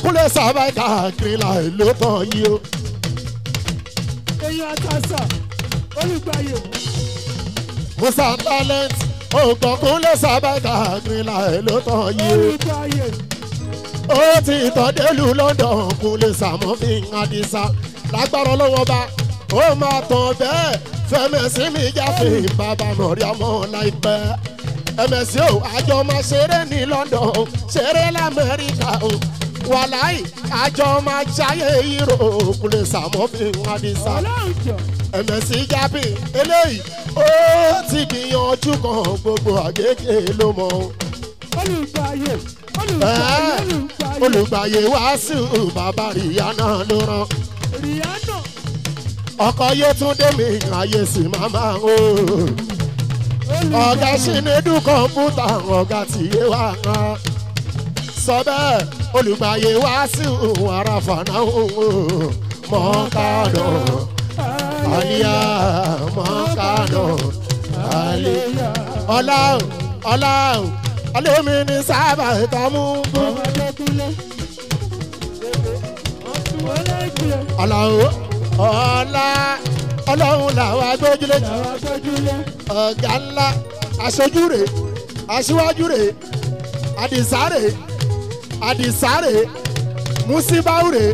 Kúnlẹ̀ sábà káàkiri láì ló tán yìí o. Èyàn àtàṣà olùgbàyè. Musa talent ògbọ́n Kúnlẹ̀ sábà káàkiri láì ló tán yìí o. Olùgbàyè. Ó ti tàn délùú London Kúnlẹ̀ Sàmọ́fin Àdìsá lágbára lọ́wọ́ bá ó máa tàn bẹ́ẹ̀ fẹ́mẹ̀sí mi jáfe bàbá mọ̀rí ọmọ láìpẹ́. ẹ̀mẹ̀sí o àjọ máa ṣeré ní London ṣeré l'Amẹ́ríkà o. Wàláì àjọ máa ṣayé ìró Kúnlẹ̀ Sàmọ́fin Àdìsá. ẹ̀mẹ̀sí jábì eléyìí ó ti gbìyànjú kan gbogbo àgékè ló mọ̀. Olùgbàyè. Olùgbàyè Wàsíù bàbá Rihanna ló rán. Rihanna. Ọkọ Yétúndé mi ayé sì máma o. Ọ̀gá Ṣínédù kọ̀ǹpútà ọ̀gá tìyé wà kan. Sọ bẹ́ẹ̀ Olùgbàyè Wàsíù àràfànà o. Mọ̀ọ́kànà àlíyá mọ̀ọ́kànà àlíyá. Ọlá Alẹ́mi ní sábà ìtàmú bú. Ọlọ́run làwọn agbójúlé. Ọ̀gá ńlá aṣojú rẹ̀ aṣíwájú rẹ̀ Àdìsá rẹ̀ Músíbáwù rẹ̀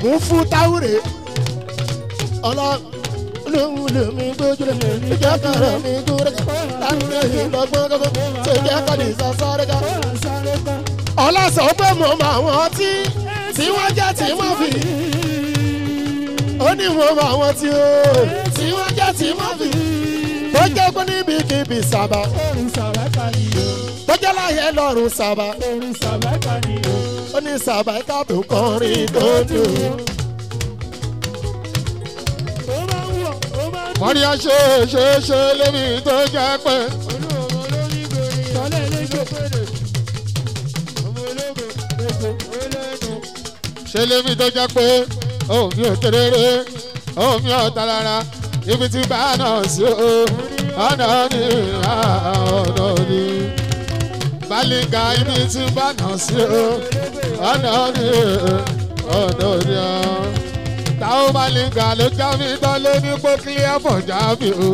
Múfútáwù rẹ̀ Ọlọ́run lèmi gbójúlé. Ìjẹ́ kẹrẹ mi gbójúlé. Láńgbé ìlọgbọ́n gbogbo ṣe jẹ́ kọ́ni sọ́sọ́rẹ́ ká. Ọlá sọ pé mo mọ àwọn tí wọ́n jẹ́ tí wọ́n fi. Ó ní mo mọ àwọn tí wọ́n jẹ́ tí wọ́n fi. Tó jẹ́ pé níbikíbi sábà. Tó jẹ́ láyé lọ́rùn sábà. Ó ní sábà ká tó kọrin tó dùn. Mọ̀ríà ṣe lébi tó jẹ́ pé. Ṣé lébi tó jẹ́ pé omi ò kéréré omi ò talára ibi tí bá náà sí o ọ̀nà ni ọ̀nà ni Bálíngà ibi tí bá náà sí o ọ̀nà ni ọ̀nà ni táwọn Bálíngà ló já mi tán lé ní pé kílíà fọ̀ já mi o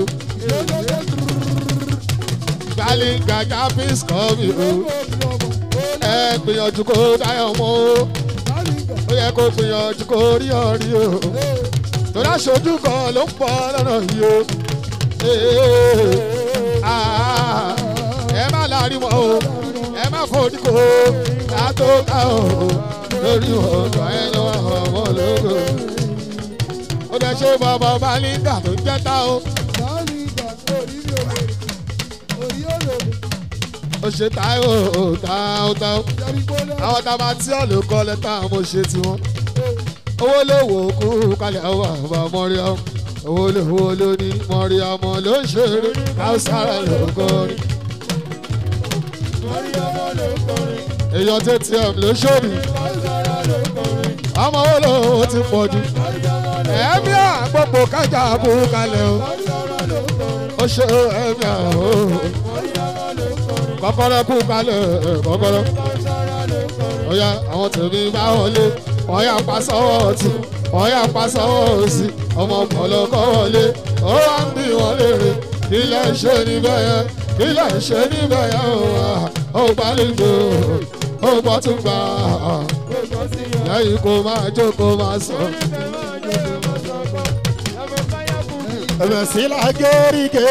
Bálíngà já fi sọ̀ mi o ẹ gbìyànjú kó dáyọ̀ mọ́ o. Ó yẹ kó gbìyànjú kó rí ọ̀rí o torí aṣojú kan ló ń pọ̀ lọ́nà yìí o ẹ má láàrin wọn o ẹ má fojú kó látó ká o lórí ọ̀dọ̀ ẹ lọ́wọ́ ọmọ lógo ó dẹ̀ ṣe bàbá Bálíngà tó jẹ́ tá o ó ṣe táyọ̀ táwọ̀ àwọn tábà tí ọ̀ ló kọ́ lẹ́tà mo ṣe tiwọn. Owó lè wò kú kalẹ̀ àwọn àbá mọ́ríà owó lè wò lóní mọ́ríà mọ́ ló ń ṣeré Káúsárà ló kọrin. Èèyàn TTM ló ṣòbí ọmọ wo ló ti pọ̀ jù ẹ̀mí àgbọ̀pọ̀ kájà kú kalẹ̀ o ó ṣe ẹ̀mí àwọn kọ́kọ́rọ́ kú kalẹ̀ kọ́kọ́rọ́. Ọ̀yá àwọn tèmi bá wọlé ọ̀yá pa sọ́wọ́ ọ̀tún ọ̀yá pa sọ́wọ́ òsì ọmọ ọ̀pọ̀lọpọ̀ wọlé ó wá ń bí wọn léèrè kí lẹ́ ń ṣe níbẹ̀ yẹn kí lẹ́ ń ṣe níbẹ̀ yẹn ó Bálíngà ó gbọ́ tún gbà lẹ́yìn kó máa jókòó máa sọ. Ẹ̀mẹ̀sí la gẹ́rígẹ́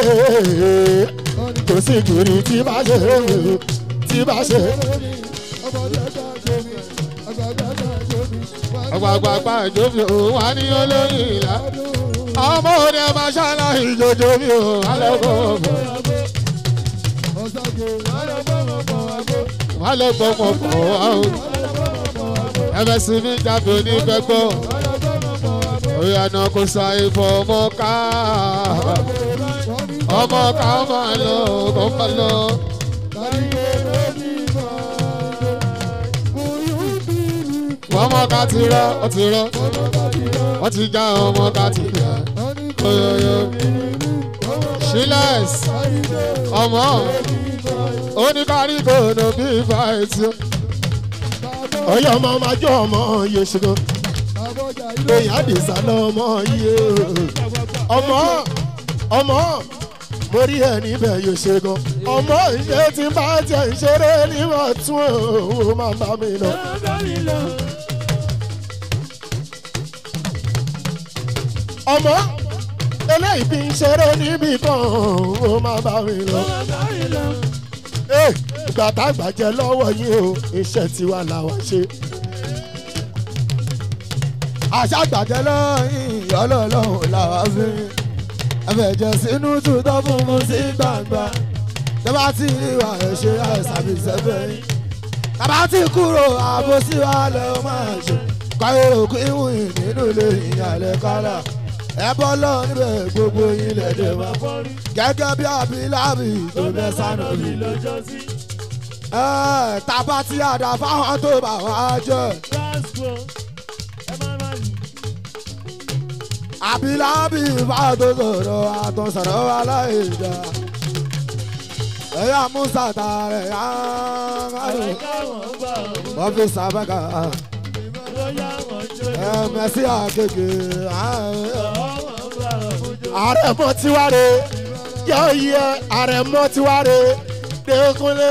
kò sí gírí tí bá ṣe ọgbàgbàgbà ìjòbi òun wà ní olóyìn ìlà ọmọ òde máa ṣáná ìjòjò mi ò alẹ́gbọ̀gbọ̀ ẹ̀mẹ̀sí mi jáde ní gbẹ́gbọ́ òyànà kò sáyé fọ ọmọ ká máa lọ kó máa lọ. ọmọ ká ti rọ ó ti rọ wọ́n ti já ọmọ ká ti rọ oyoyo shiles ọmọ oníkàríkò no bí fàìtì. ọyọ ọmọ máa jọ ọmọ yìí ṣùgbọ́n lóyún àdìsá lọ́mọ yìí ọmọ mo rí ẹ níbẹ̀ yóò ṣe gan ọmọ ìṣe tí bá tiẹ̀ ń ṣeré níwọ̀n tún òun máa bá mi lọ. ọmọ eléyìí fi ń ṣeré níbì kan òun máa bá mi lọ. ìgbà tá a gbàjẹ́ lọ́wọ́ yín o iṣẹ́ tiwa làwọn ṣe. àṣà gbàjẹ́ lọ́yìn ọlọ́ọ̀lọ́hùn làwọn fi ẹ̀fẹ̀jẹ̀ sínú tútọ́ fún mu sí gbangba tẹ́bá tí ìwà ẹ̀ṣẹ̀ àìsàbí sẹ́fẹ̀ yín tàbá tí kúrò ààbò sí wa lẹ́ máa ṣe káyọ̀ òkú ìwìn nínú ilé ìyàlẹ̀ kálá ẹ̀bọ́ lọ níbẹ̀ gbogbo yín lẹ́dẹ̀ wá gẹ́gẹ́ bí abilábì tó bẹ́ sánà mi lọ́jọ́ sí. tàbá tí àdá fáwọn tó bá wá jẹ́. abilábì fáwọn tó sọ̀rọ̀ àtọ̀sọ̀rọ̀ aláìjà ẹ̀yà musa tààrẹ̀ yá wọ́n fi sàbẹ̀kà mẹ́sì àkèké. àrẹ̀mọ tiwáre yóò yẹ àrẹ̀mọ tiwáre Dékúnlé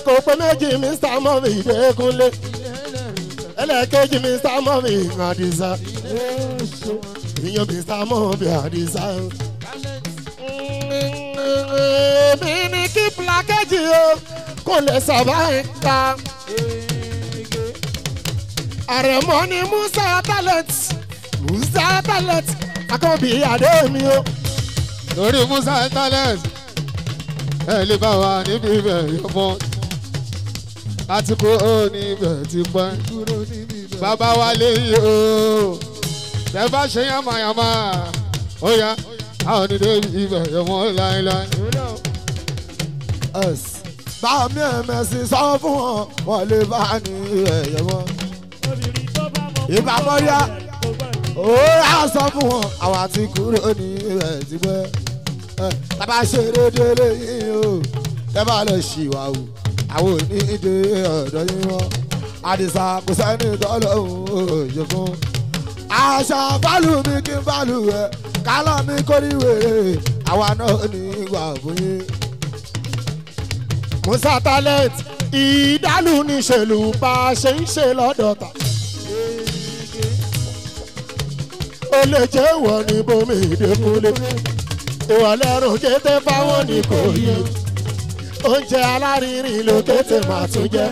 kò pé méjì Mr. Mummy Dékúnlé ẹlẹ́ẹ̀kejì Mr. Mummy Àdìsá ìyẹn Mr. Mummy Àdìsá. mi ní kí plákẹ́jì o kò lè sábà ń ka. àrẹ̀mọ ni Musa talent akọ́bí adé mi o. lórí Musa talent ẹ lè bá wa níbi ibẹ̀ yọmọ láti kó o níbẹ̀ ti pẹ́ bàbá wa lè yí o tẹ bá ṣe yàmàyàmà ó yá àwọn onídé ibẹ̀ yọmọ láéláé. bá mi ẹ̀mẹ̀sì sọ fún wọn wọn lè bá ní ẹ̀yẹ̀mọ́ ìbámọ́ríà ó yà sọ fún wọn àwọn àti kúrò ní ibẹ̀ ti pẹ́. Tàbá ṣe déédéé lẹ́yìn o tẹ́ bá lọ ṣìwà o àwọn onídé ọ̀dọ́ yín wọn Àdìsá kò sẹ́ni tọ́lọ́hún òye fún. àṣà bálù mi kí n bálù ẹ̀ kálọ̀ mi kò ní wèrè àwa náà ní ìwà fún yín. Musa talent ìdálù níṣèlú bá a ṣe ń ṣe lọ́dọ̀ta. ó lè jẹ́ ìwọ ní bomi Dékúnlé ìwọ lẹ́rù kété fáwọn ní kò yí oúnjẹ alárinrin ló kété máa tún jẹ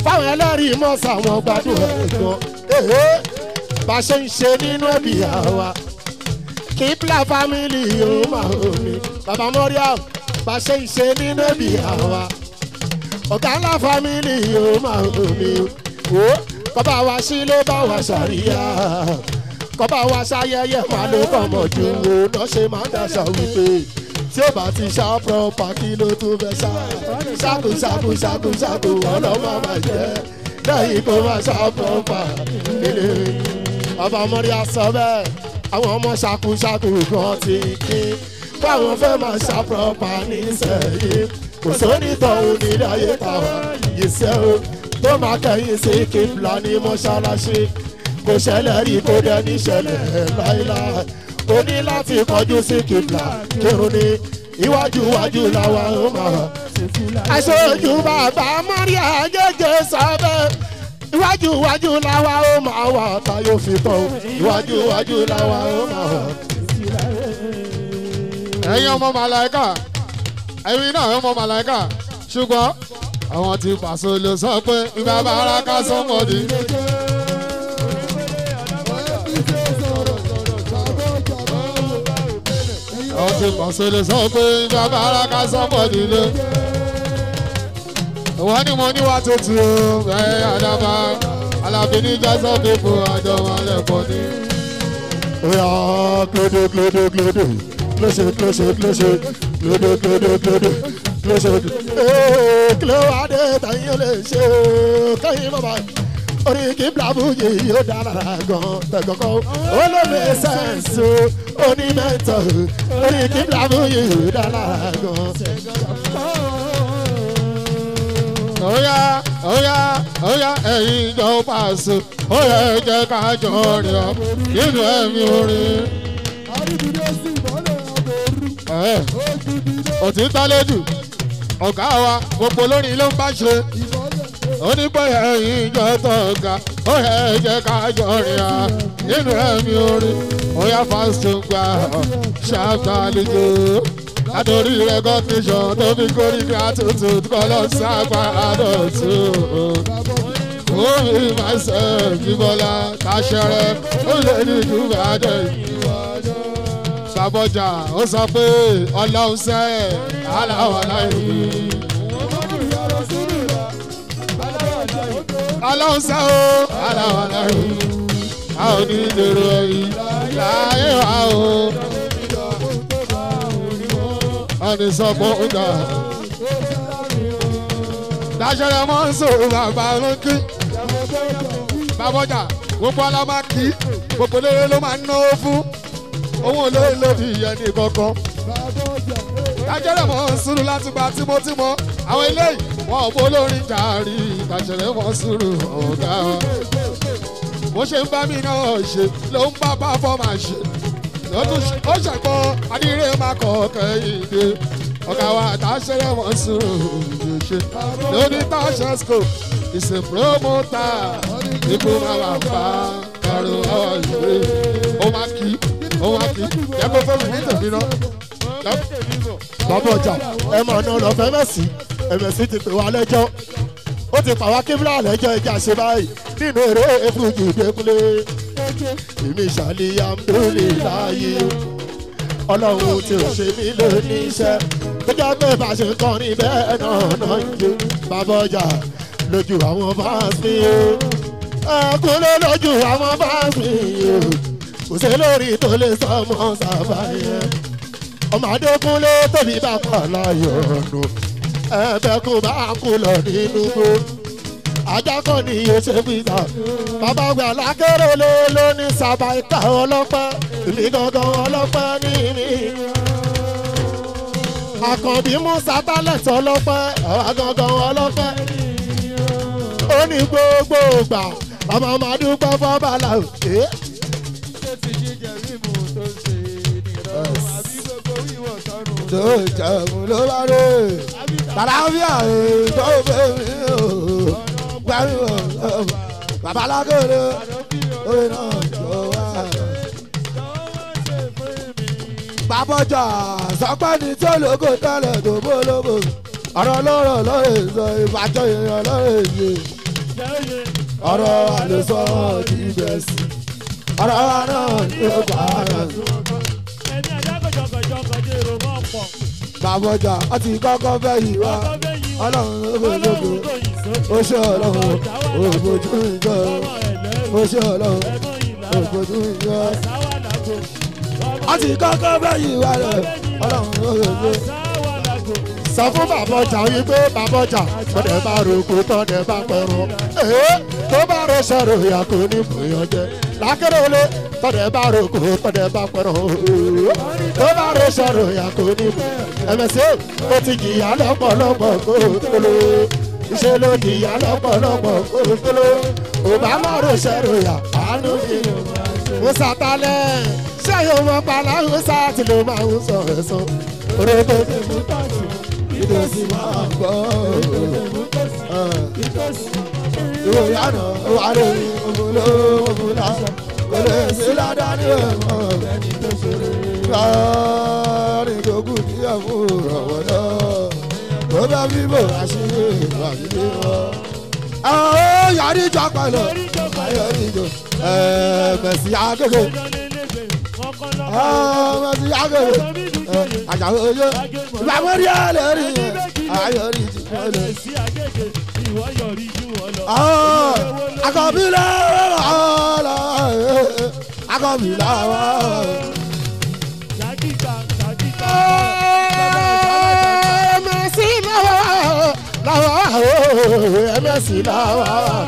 fáwọn ẹlẹ́rìí mọ́ sàwọn gbádùn ẹ̀gbọ́n bá ṣe ń ṣe nínú ẹbí àwa Kipla family yóò máa omi bàbá Moriam bá ṣe ń ṣe nínú ẹbí àwa ọ̀gá ńlá family yóò máa omi wo kọ́ba wa sílé bá wa ṣàríyá kọ́ba wa ṣayẹyẹ máa ló kọ́ mọ̀ ju wo náà ṣe máa ń dàṣà wípé tí ó bá ti ṣá pọ́pá kí ló tún fẹ́ ṣáàkù ọlọ́mọ máa jẹ́ lẹ́yìn kó máa ṣá pọ́pá nílé ọba Mọ́ríà sọ bẹ́ẹ̀ àwọn ọmọ ṣáàkù kan ti kí fáwọn fẹ́ máa ṣá pọ́pá nísẹ̀yìn kò sónítọ̀ onídàáyé táwọn yìí ṣẹ́ o tó máa kẹ́yìn sí Kipla ní mọ́ṣáláṣí kò ṣẹlẹ̀ rí kó dẹ́ ní ṣẹlẹ̀ láíláí o ní láti kọjú sí Kipla kírun ní iwájú làwa ó máa aṣojú bàbá Mọ́ríà gẹ́gẹ́ sábẹ́ iwájú làwa ó máa wà táyọ̀ fi tọ̀ iwájú làwa ó máa wà. ẹ̀yin ọmọ màláìkà ẹ̀yin náà ọmọ màláìkà ṣùgbọ́n àwọn tí Paso ló sọ pé ìgbà bàrà ká sọmọdé. àwọn tí Paso ló sọ pé ìgbà bàrà ká sọmọdé lé. wọ́n ní mo níwá tuntun ẹ̀ àdàbà Alábí ní jásọ́ pípò àjọ wọn lẹ́kọ̀ọ́ ní. Oya glodo close glodo. Kilo ade tayin le ṣe kẹyin baba orí kíbla fújì yóò dára gan tẹ̀kọ́kọ́ olómi sẹ́ǹsì onímẹ̀tọ̀ orí kíbla fújì yóò dára gan. Oya oya oya ẹ̀yin jọ Paso ó yẹ jẹ́ ká jọ rìn ọ́ nínú ẹ̀mí orin. Òtítọ́ lójú ọ̀gá wa gbogbo lórin ló ń bá ṣe onígbọ̀yà ẹ̀yìn ìjọ tọ̀gá ó yẹ jẹ́ ká jọ rìn á nínú ẹ̀mí orin Oya Paso gba ṣàgbàlejò látòrí recognition tó fi kórì gratitude kọ́ lọ sápàdà tó omi myself Jíbọ́lá Táṣẹ̀rẹ̀ ó lè ní ìdúbàdàn Sàbọ̀jà ó sọ pé Ọlọ́run sẹ́ aláwọ̀ aláìní. Ọlọ́run sẹ́ o aláwọ̀ aláìní. A ò ní dèrò ẹ̀yìn láyé wa o. Ọ̀nì sọ̀pọ̀ ọ̀gá. Táṣẹ̀rẹ̀ mọ́ ń sọ̀rọ̀ bàbá lókè. Sàbọ̀jà gbogbo ọlọ́mọ kì í gbogbo lérè ló máa ń náwó fún. Òun ò lóye lóbi ìyẹn ní kankan. Táṣẹ̀rẹ̀ mọ́ ń sùúrù láti gba tímọ́tímọ́. Àwọn eléyìí wọn ò bó lórí jàrí. Táṣẹ̀rẹ̀ mọ́ ń sùúrù ọ̀gá. Bó ṣe ń bá mi náà ṣe ló ń bá pàfọ́mà ṣe. Ó ṣẹ̀gbọ́n adìrẹ máa kọ̀ kẹ́hìndé. Ọ̀gá wa Táṣẹ̀rẹ̀ mọ́ ń sùúrù ṣe. Lóní Táṣẹ̀ school is a promoter. Ikú máa wà fà kàrò àwọn ìwé. Ó máa kí yẹ kó fẹ́ mi ní tèmi náà. Bàbá ọjà ẹ máa ná lọ fẹ́ Mẹ́sì Mẹ́sì ti pè wá lẹ́jọ́ ó ti pàwá kíbla lẹ́jọ́ ìjà ṣe báyìí nínú eré efújì ìdẹ́kunlé èmi ṣàlìyà múlẹ̀ láàyè Ọlọ́run tí ò ṣe mí lóní iṣẹ́ tó jẹ́ pé bá ṣe kọrin bẹ́ẹ̀ náà ń jó bàbá ọjà lójú àwọn fáǹsì ẹkúnlé lójú àwọn fáǹsì kò sí lórí tó lè sọmọ sábà yẹn ọmọ Adékúnlé tóbi bá kọ láyọ̀ ọ̀nù ẹ̀ẹ́dẹ́kùn bá kú lọ nínú gbó ajakọ ni iye ṣe fi ta bàbá gbà lákèrèlé lóní sábà ìka ọlọ́pẹ́ èmi gangan ọlọ́pẹ́ ní mi Àkànbí Musa talent ọlọ́pẹ́ àwa gangan ọlọ́pẹ́ ó ní gbogbo gbà bàbá máa dúpẹ́ fọ́bàlà òkè. Tó jẹun ló bá dé tàlàfíà tó fẹ́ mi ò gbàmí ò babalágolo orin náà jọ wá. Bàbọ̀jà sọpẹ́ ní tí ológo tẹ́lẹ̀ tó bó lógo ọ̀rọ̀ lọ́rọ̀ lọ́rẹ̀ sọ ìbàjọ́ èèyàn lọ́rẹ̀ yé ọ̀rọ̀ àlùsọ ti bẹ̀ sí ọ̀rọ̀ wa náà ní ọgbà rẹ̀. Bàbọ̀jà ó ti kọ́kọ́ fẹ́ yìí wá Ọlọ́run lógo ó ṣe Ọlọ́run ògbójú ìjọ ó ṣe Ọlọ́run ògbójú ìjọ ó ti kọ́kọ́ fẹ́ yìí wá rẹ̀ Ọlọ́run lógo. Sọ fún Bàbọ̀jà wípé Bàbọ̀jà tọ́dẹ̀ bá rògbò tọ́dẹ̀ bá pẹ̀rọ tó bá rò sọ̀rọ̀ ìyá kò ní bóyá jẹ́ lákèrèlé tọ́dẹ̀ bá rògbò tọ́dẹ̀ bá pẹ̀rọ tó bá rò sọ̀rọ̀ ìyá kò ní bóyá ẹ̀mẹ̀sẹ̀ ó ti jìyà lọ́pọ̀lọpọ̀ kó tó lò iṣẹ́ ló jìyà lọ́pọ̀lọpọ̀ kó tó lò òbá má rò sọ̀rọ̀ ìyá àánú mi ó sàtálẹ̀ ṣé yóò mọ pàlà ó sá tí ló máa ń sọ ẹ̀sán orí tó ti mú tàṣí ìdòsí máa ń gbọ́ ìwòye àná wà lórí òmùlò òmùlà kò lè sí ládàá ní ẹ̀mọ́ káàrin tó kù ní ẹ̀mú rọ̀wọ́ náà tó bá bíbò àṣírí ìwàlúwẹ̀ wọn. àwọn yàrá ìjọ pẹ̀lú ayọ̀rọ̀ ìjọ Mẹ́sì Agége Mẹ́sì Agége àjàwé oyè ìbámọ́rí ẹlẹ́rìí ayọ̀rọ̀ ìjọ pẹ̀lú. Àkànbí làwọn Àkànbí làwọn. Mẹ́sì làwọn Mẹ́sì làwọn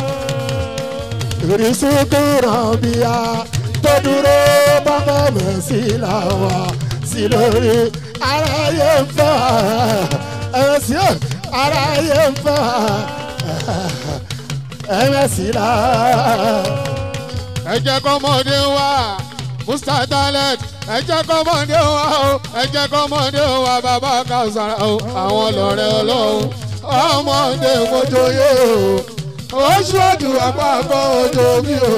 ìrísùkúrọ̀ bíyà tó dúró bọ́mọ mẹ́sì làwà sí lórí aráyé ń fẹ́ ẹ̀mẹ́sì aráyé ń fẹ́ ẹ̀mẹ́sì là. ẹ jẹ́ kọ́mọdé wá Mr. Talent ẹ jẹ́ kọ́mọdé wá o ẹ jẹ́ kọ́mọdé wá bàbá Kausara o àwọn lọ́rẹ́ ọlọ́run ọmọdé mojoyè o oṣù ọdún àpapọ̀ ojú mi o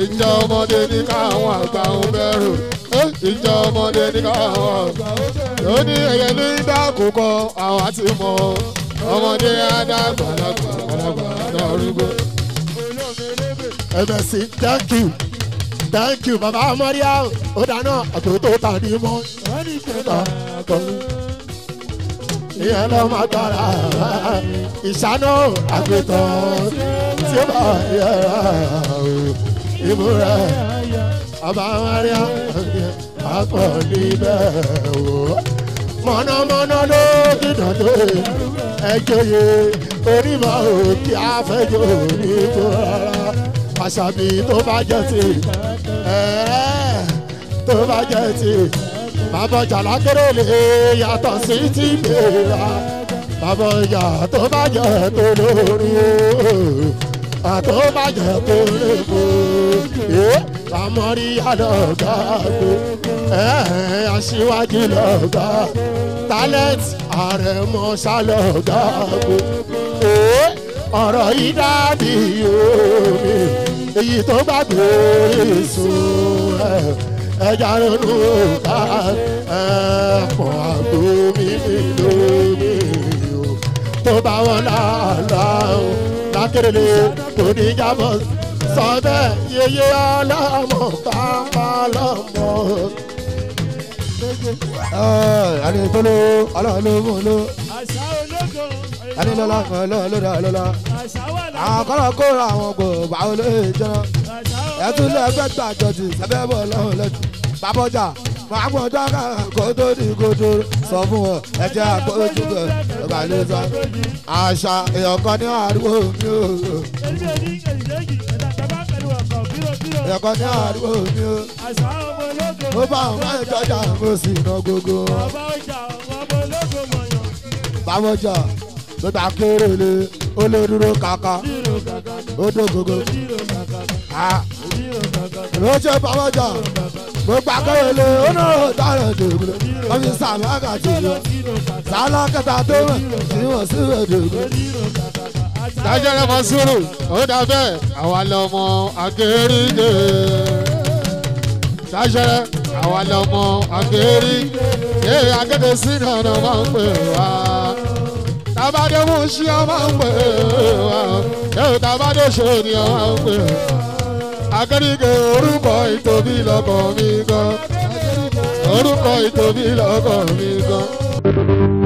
ìjọ ọmọdé ní káwọn àgbà ń bẹ̀rù ìjọ ọmọdé ní káwọn àgbà ń bẹ̀rù lóní ẹ̀yẹ ní dákòókò àwọn àti mọ̀ ọmọdé adágbàlagbà lọ́rùgbó. ẹ̀mẹ́sì thank you baba Maria ó dáná àtòtò tàbí mọ́ ìyẹn lọ́ máa gbára ìṣáná àgbẹ̀tàn tí ó bá yẹra ìmúra baba Maria àpọ̀ níbẹ̀ o mọ̀nàmọ́ná ló dìdàn tó ẹjọ́ yẹ onímọ̀ òkè àfẹ́jọ́ níjọ́ rárá àṣàbí tó bá jẹ́ ti tó bá jẹ́ ti bàbá ọjà lákèrèlè yàtọ̀ sí ti gbéra bàbá ọjà tó bá jẹ́ tó lórí o tó bá jẹ́ tó lépo àmọ́rí àlọ́gà gbé aṣíwájú lọ́gà talent àrẹ̀mọ ṣàlọ́gà gbé ọ̀rọ̀ yìí dàbí omi èyí tó gbàgbé sùn ẹja ronú ká ẹ̀pọ̀ àgbo mímí lómi o tó bá wọn láàlá o lákèrèlè kò ní jábọ̀ sọ bẹ́ẹ̀ yeye ọlọ́mọ pápá lọ́mọ. ẹni tó ló ọlọ́run ló mú un ló ẹni lọ́la kan lọ́la lọ́la àwọn kọ́lọ́ kóra àwọn gbòòbá olóyè jẹun ẹtún lẹ́gbẹ́ gbàjọ ti sẹ́bẹ̀ bọ̀ lọ́hùn lẹ́tù bàbọ̀jà máa gbọ́n dọ́kà kó tó di kótó sọ fún wọn ẹ̀jẹ̀ àpòjù bẹ̀ ọ̀gá ló sọ. àṣà èèyàn kan ní àdúgbò mi ò. èèyàn kan ní àdúgbò mi ò. ó bá àwọn máa ń tọ́jà mo sì ná gbogbo wọn. bàbọ̀jà ló ta kéré ó lè dúró kàkà ó dó gbogbo. ló ṣe bàbọ̀jà gbogbo akẹ́yẹlé onírò dára dògbò ọmọ sàlágà jùlọ sàlágàtà tó wẹ̀ tí wọ́n sì wẹ̀ dògbò. dájọ́rẹ́ mọ sùúrù ó dà bẹ́ẹ̀ àwa lọmọ akéríge dájọ́rẹ́ àwa lọmọ akéríge ee akéde sínú ọ̀nà máa ń pè wá tabade mú sí ọ máa ń pè wá ee tabade sóni ọ máa ń pè wá. Akéríge orúkọ ìtòbí lọ́kọ̀ mi gan. Orúkọ ìtòbí lọ́kọ̀ mi gan.